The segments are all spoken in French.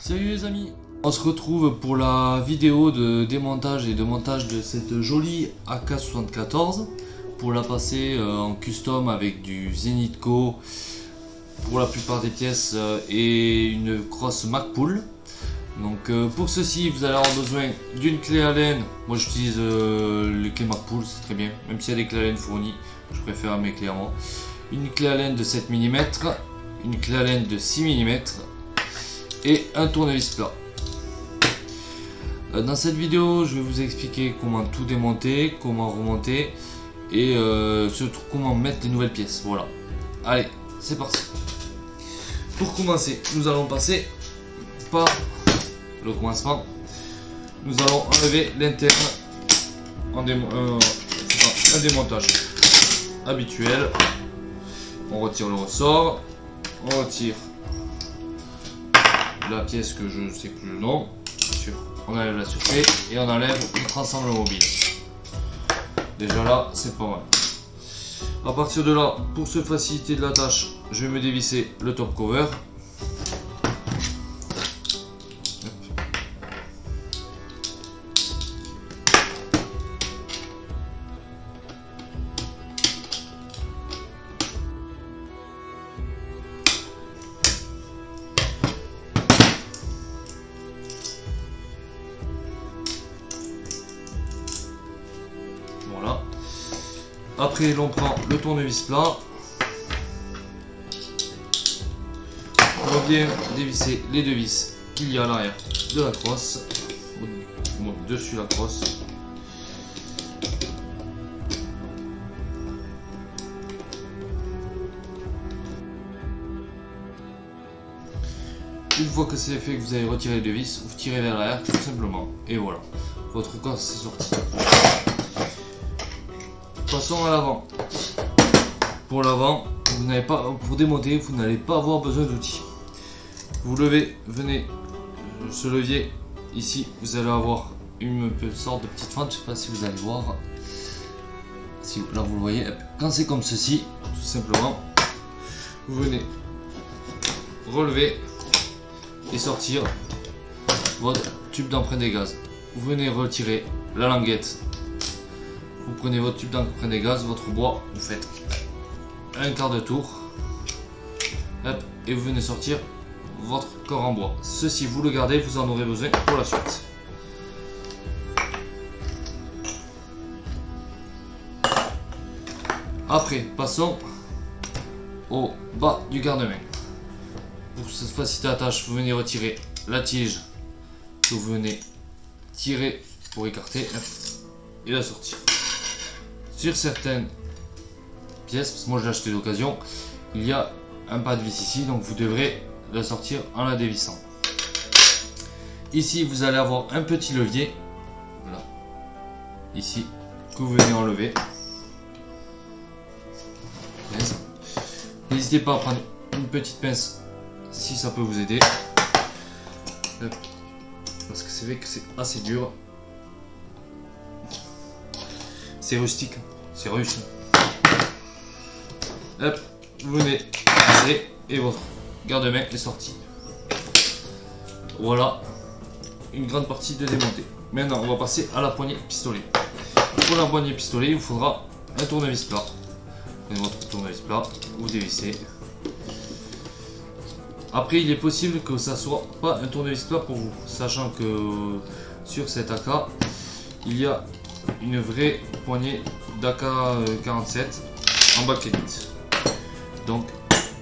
Salut les amis, on se retrouve pour la vidéo de démontage et de montage de cette jolie AK-74 pour la passer en custom avec du Zenitco pour la plupart des pièces et une crosse Magpul. Donc pour ceci vous allez avoir besoin d'une clé Allen. Moi j'utilise les clés Magpul, c'est très bien, même s'il y a des clés Allen fournies, je préfère mes clés à moi. Une clé Allen de 7 mm, une clé Allen de 6 mm et un tournevis plat. Dans cette vidéo je vais vous expliquer comment tout démonter, comment remonter et surtout comment mettre des nouvelles pièces. Voilà, allez c'est parti. Pour commencer nous allons passer par le commencement. Nous allons enlever l'interne en un démontage habituel. On retire le ressort, on retire la pièce que je ne sais plus le nom, bien sûr. On enlève la sûreté et on enlève notre ensemble mobile. Déjà là c'est pas mal. À partir de là, pour se faciliter de la tâche, je vais me dévisser le top cover. Voilà. Après l'on prend le tournevis plat. On vient dévisser les deux vis qu'il y a à l'arrière de la crosse. Dessus la crosse. Une fois que c'est fait, que vous avez retiré les deux vis, vous tirez vers l'arrière tout simplement. Et voilà, votre crosse est sortie. Passons à l'avant. Pour l'avant, vous n'avez pas, pour démonter, vous n'allez pas avoir besoin d'outils. Vous levez, venez, ce levier ici, vous allez avoir une sorte de petite fente. Je sais pas si vous allez voir. Si là vous le voyez, quand c'est comme ceci, tout simplement, vous venez relever et sortir votre tube d'emprunt des gaz. Vous venez retirer la languette. Vous prenez votre tube d'emprunt des gaz, votre bois, vous faites un quart de tour, hop, et vous venez sortir votre corps en bois. Ceci vous le gardez, vous en aurez besoin pour la suite. Après, passons au bas du garde-main. Pour se faciliter la tâche, vous venez retirer la tige que vous venez tirer pour écarter et la sortir. Sur certaines pièces, parce que moi je l'ai acheté d'occasion, il y a un pas de vis ici, donc vous devrez la sortir en la dévissant. Ici vous allez avoir un petit levier, voilà, ici, que vous venez enlever. N'hésitez pas à prendre une petite pince si ça peut vous aider, parce que c'est vrai que c'est assez dur, c'est rustique, c'est réussi. Hop, vous venez et votre garde-main est sorti. Voilà, une grande partie de démonter. Maintenant on va passer à la poignée pistolet. Pour la poignée pistolet il vous faudra un tournevis plat. Prenez votre tournevis plat, vous dévissez. Après il est possible que ça soit pas un tournevis plat pour vous, sachant que sur cet AK il y a une vraie poignée d'AK-47 en bakélite. Donc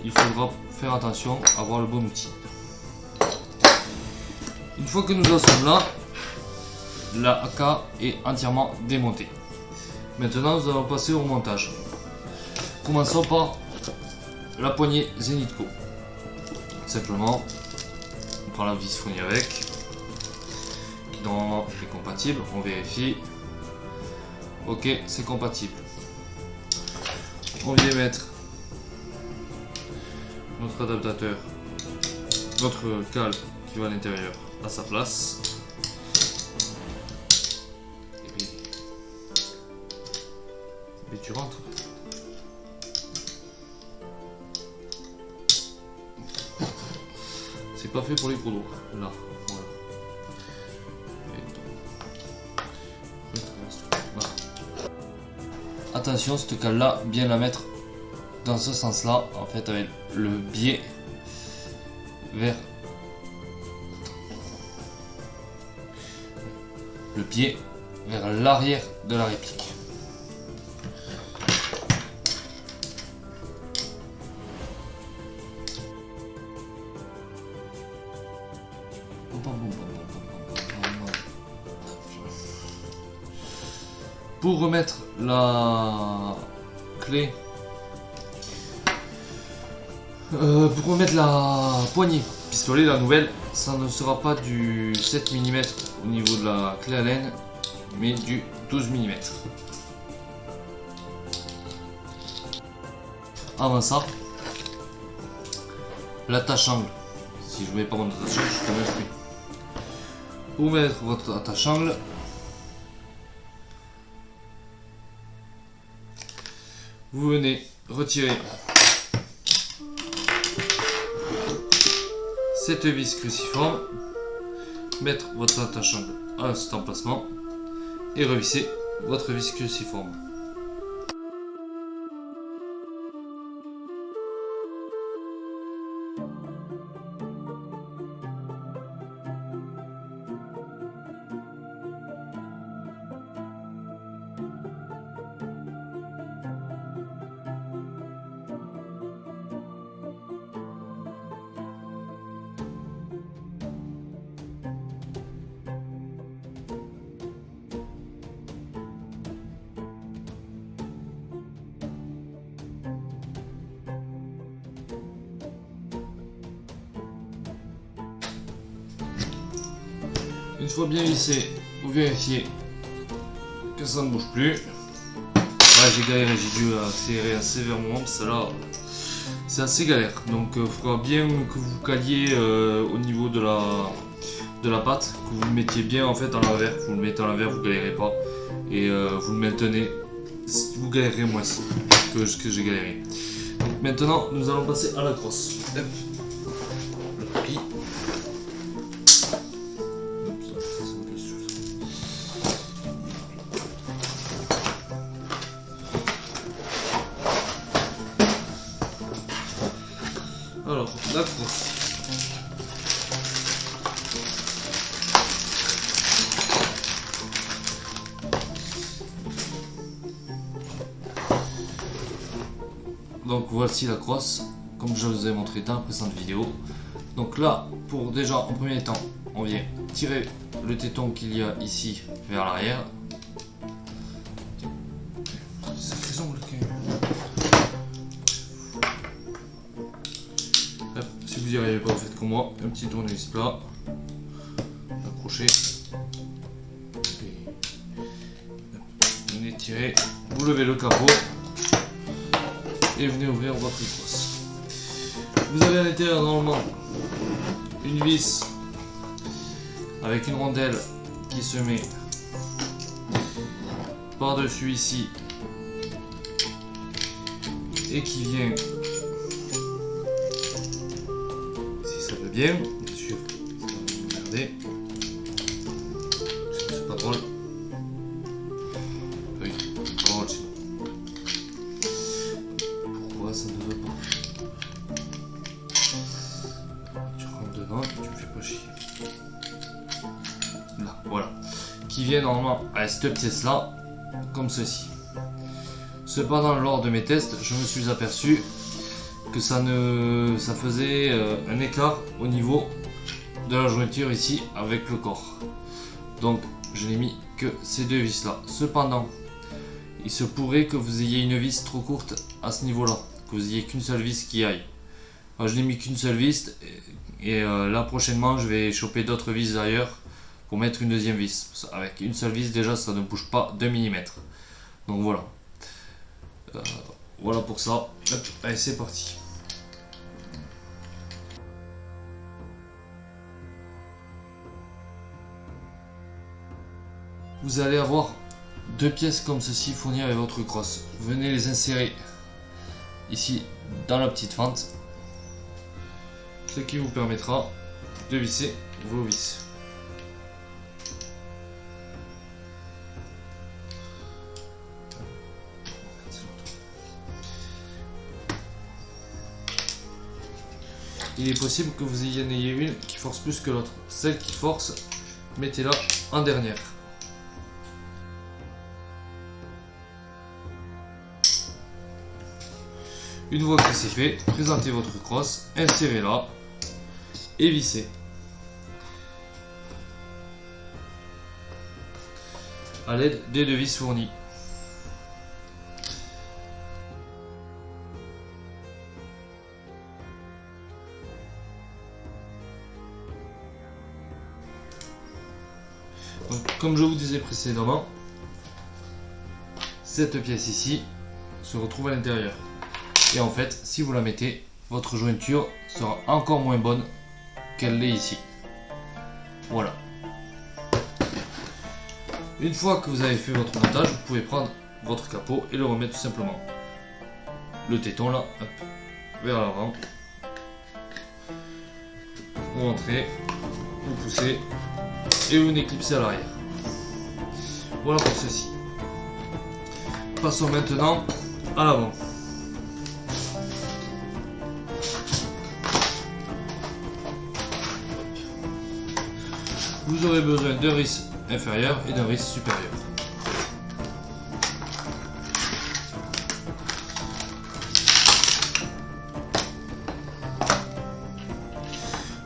il faudra faire attention à avoir le bon outil. Une fois que nous en sommes là, la AK est entièrement démontée. Maintenant nous allons passer au montage. Commençons par la poignée Zenitco. Simplement, on prend la vis fournie avec, qui normalement est compatible, on vérifie. Ok, c'est compatible. On vient mettre notre adaptateur, notre cale qui va à l'intérieur à sa place. Et tu rentres. C'est pas fait pour les gros doigts. Là, voilà. Voilà. Attention, cette cale là, bien la mettre dans ce sens là, en fait avec le biais vers l'arrière de la réplique. Pour remettre la clé, pour remettre la poignée pistolet, la nouvelle, ça ne sera pas du 7 mm au niveau de la clé Allen, mais du 12 mm. Avant ça, l'attache-angle. Si je ne mets pas mon attache-angle, je suis quand même pris. Pour mettre votre attache-angle, vous venez retirer cette vis cruciforme, mettre votre attache-angle à cet emplacement et revisser votre vis cruciforme. Une fois bien vissé, vous vérifiez que ça ne bouge plus. Là j'ai galéré, j'ai dû serrer un sévère moment, parce que là c'est assez galère. Donc il faudra bien que vous caliez au niveau de la patte, que vous le mettiez bien en fait en l'envers. Vous le mettez en l'envers, vous galérez pas. Et vous le maintenez, vous galérez moins que ce que j'ai galéré. Donc maintenant nous allons passer à la crosse. Hop. Le pli. Alors, la crosse. Donc voici la crosse, comme je vous ai montré dans la précédente vidéo. Donc là, pour déjà en premier temps, on vient tirer le téton qu'il y a ici vers l'arrière. Si vous n'y arrivez pas, vous faites comme moi, un petit tournevis plat, accroché, vous venez tirer, vous levez le capot et venez ouvrir votre crosse. Vous avez à l'intérieur normalement une vis avec une rondelle qui se met par dessus ici et qui vient, si ça veut bien sûr, regardez, c'est pas drôle, oui, c'est pas drôle sinon. Pourquoi ça ne veut pas? Tu rentres dedans et tu me fais pas chier. Là, voilà, qui vient normalement à cette pièce là, comme ceci. Cependant, lors de mes tests, je me suis aperçu que ça faisait un écart au niveau de la jointure ici avec le corps. Donc, je n'ai mis que ces deux vis là. Cependant, il se pourrait que vous ayez une vis trop courte à ce niveau là, que vous ayez qu'une seule vis qui aille. Alors, je n'ai mis qu'une seule vis et là prochainement je vais choper d'autres vis ailleurs pour mettre une deuxième vis. Avec une seule vis déjà ça ne bouge pas 2 mm. Donc voilà. Voilà pour ça. Hop, allez, c'est parti. Vous allez avoir deux pièces comme ceci fournies avec votre crosse. Venez les insérer ici dans la petite fente, ce qui vous permettra de visser vos vis. Il est possible que vous en ayez une qui force plus que l'autre. Celle qui force, mettez-la en dernière. Une fois que c'est fait, présentez votre crosse, insérez-la et vissez. À l'aide des deux vis fournies. Donc, comme je vous disais précédemment, cette pièce ici se retrouve à l'intérieur. Et en fait, si vous la mettez, votre jointure sera encore moins bonne qu'elle l'est ici. Voilà. Une fois que vous avez fait votre montage, vous pouvez prendre votre capot et le remettre tout simplement. Le téton là, hop, vers l'avant. Vous rentrez, vous poussez et vous éclipsez à l'arrière. Voilà pour ceci. Passons maintenant à l'avant. Vous aurez besoin d'un ris inférieur et d'un ris supérieur.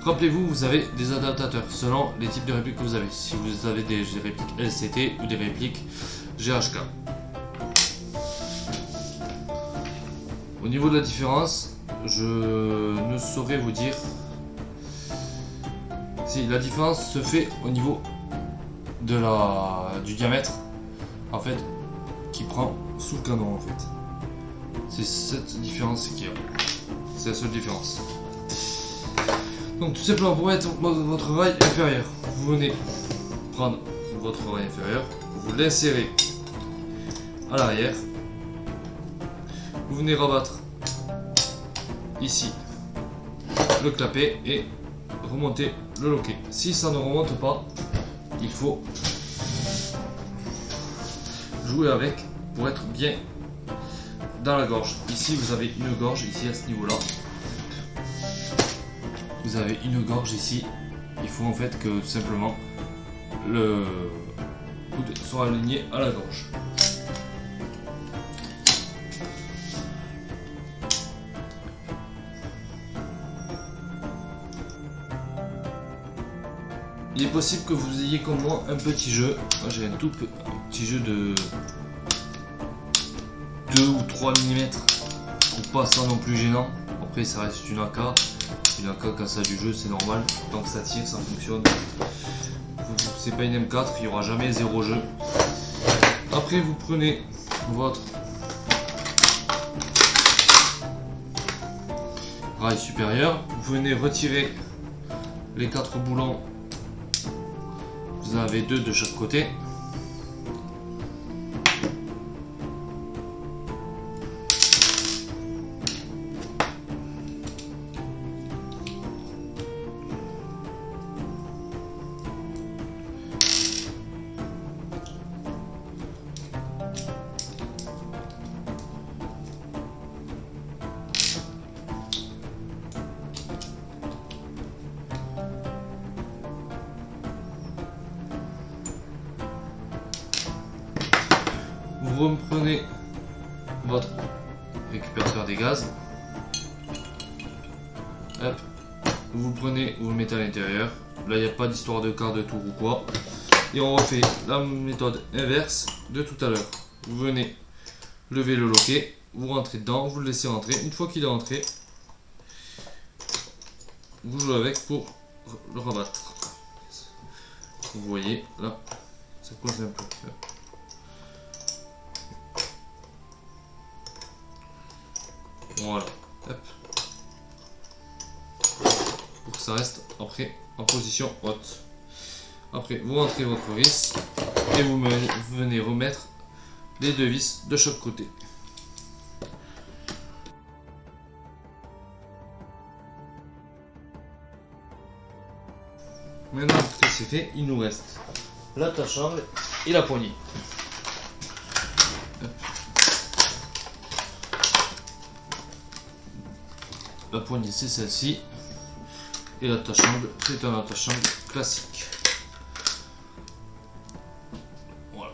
Rappelez-vous, vous avez des adaptateurs selon les types de répliques que vous avez. Si vous avez des répliques LCT ou des répliques GHK. Au niveau de la différence, je ne saurais vous dire. Si la différence se fait au niveau de du diamètre, en fait, qui prend sous le canon en fait. C'est cette différence qu'il y a. C'est la seule différence. Donc tout simplement pour mettre votre rail inférieur, vous venez prendre votre rail inférieur, vous l'insérez à l'arrière, vous venez rabattre ici le clapet et remonter le loquet. Si ça ne remonte pas, il faut jouer avec pour être bien dans la gorge. Ici vous avez une gorge ici à ce niveau là. Vous avez une gorge ici. Il faut en fait que tout simplement le coude soit aligné à la gorge. Il est possible que vous ayez comme moi un petit jeu. Moi j'ai un tout petit jeu de 2 ou 3 mm pour pas ça non plus gênant. Après ça reste une AK. Une AK quand ça a du jeu c'est normal. Tant que ça tire ça fonctionne. C'est pas une M4, il n'y aura jamais 0 jeu. Après vous prenez votre rail supérieur. Vous venez retirer les 4 boulons. Vous en avez 2 de chaque côté. Vous reprenez votre récupérateur des gaz. Hop. Vous le prenez, vous le mettez à l'intérieur. Là, il n'y a pas d'histoire de quart de tour ou quoi. Et on refait la méthode inverse de tout à l'heure. Vous venez lever le loquet, vous rentrez dedans, vous le laissez rentrer. Une fois qu'il est rentré, vous jouez avec pour le rabattre. Vous voyez, là, ça pose un peu. Voilà, hop. Pour que ça reste après en position haute. Après, vous rentrez votre vis et vous venez remettre les 2 vis de chaque côté. Maintenant que c'est fait, il nous reste l'attache-angle et la poignée. La poignée c'est celle-ci et l'attache-angle c'est un attache-angle classique. Voilà.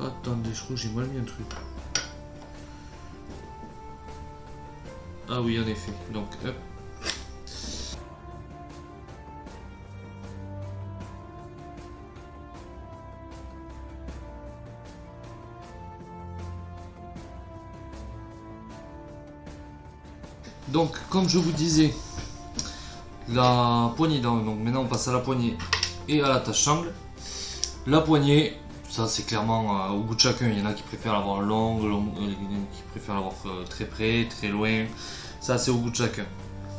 Attendez, je crois que j'ai mal mis un truc. Ah oui, en effet. Donc, hop. Donc, comme je vous disais, la poignée donc maintenant on passe à la poignée et à l'attache-angle. La poignée, ça c'est clairement au goût de chacun. Il y en a qui préfèrent l'avoir longue, qui préfèrent l'avoir très près, très loin. Ça c'est au goût de chacun.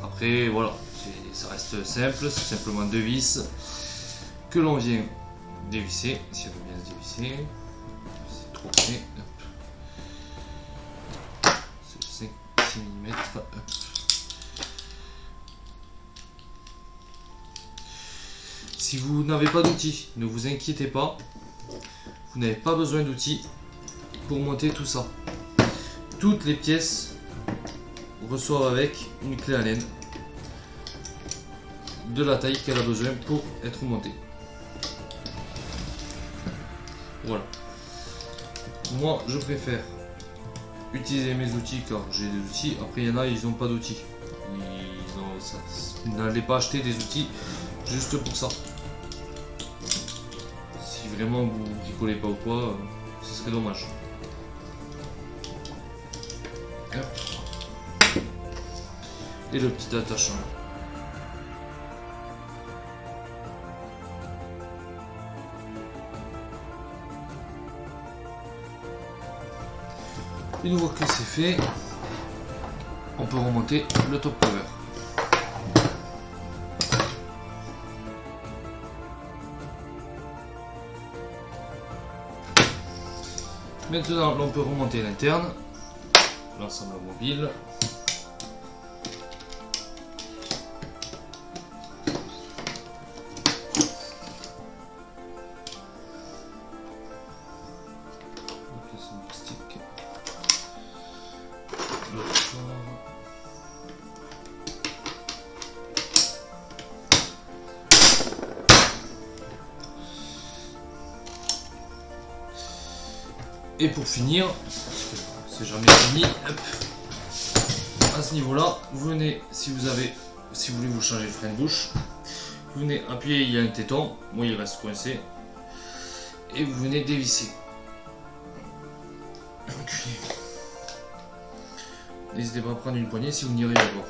Après voilà, ça reste simple, c'est simplement deux vis que l'on vient dévisser, si elle veut bien se dévisser. C'est trop près. C'est 6 mm. Si vous n'avez pas d'outils, ne vous inquiétez pas, vous n'avez pas besoin d'outils pour monter tout ça. Toutes les pièces reçoivent avec une clé Allen de la taille qu'elle a besoin pour être montée. Voilà. Moi, je préfère utiliser mes outils car j'ai des outils. Après, il y en a, ils n'ont pas d'outils. N'allez pas acheter des outils juste pour ça. Si vraiment vous n'y collez pas ou quoi, ce serait dommage. Et le petit attachant. Une fois que c'est fait, on peut remonter le top cover. Maintenant, on peut remonter l'interne, l'ensemble mobile. Et pour finir, c'est jamais fini, hop, à ce niveau là, vous venez, si vous voulez vous changer le frein de bouche, vous venez appuyer, il y a un téton, moi il reste coincé, et vous venez dévisser. N'hésitez pas à prendre une poignée si vous n'y arrivez pas.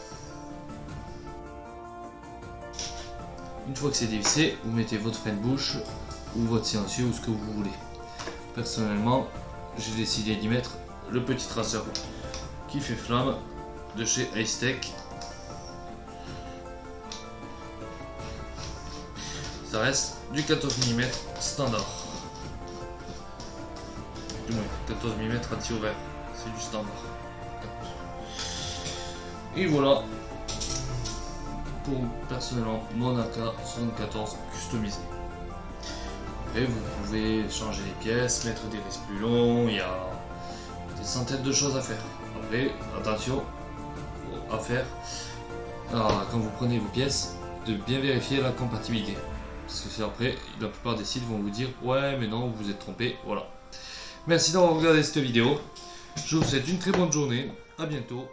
Une fois que c'est dévissé, vous mettez votre frein de bouche ou votre silencieux ou ce que vous voulez. Personnellement, j'ai décidé d'y mettre le petit traceur qui fait flamme de chez Ace-Tech. Ça reste du 14 mm standard. Du moins 14 mm anti-ouvert, c'est du standard. Et voilà pour personnellement mon AK-74 customisé. Et vous pouvez changer les pièces, mettre des vis plus longs, il y a des centaines de choses à faire. Après, attention à faire quand vous prenez vos pièces, de bien vérifier la compatibilité. Parce que après, la plupart des sites vont vous dire ouais mais non, vous vous êtes trompé, voilà. Merci d'avoir regardé cette vidéo. Je vous souhaite une très bonne journée, à bientôt.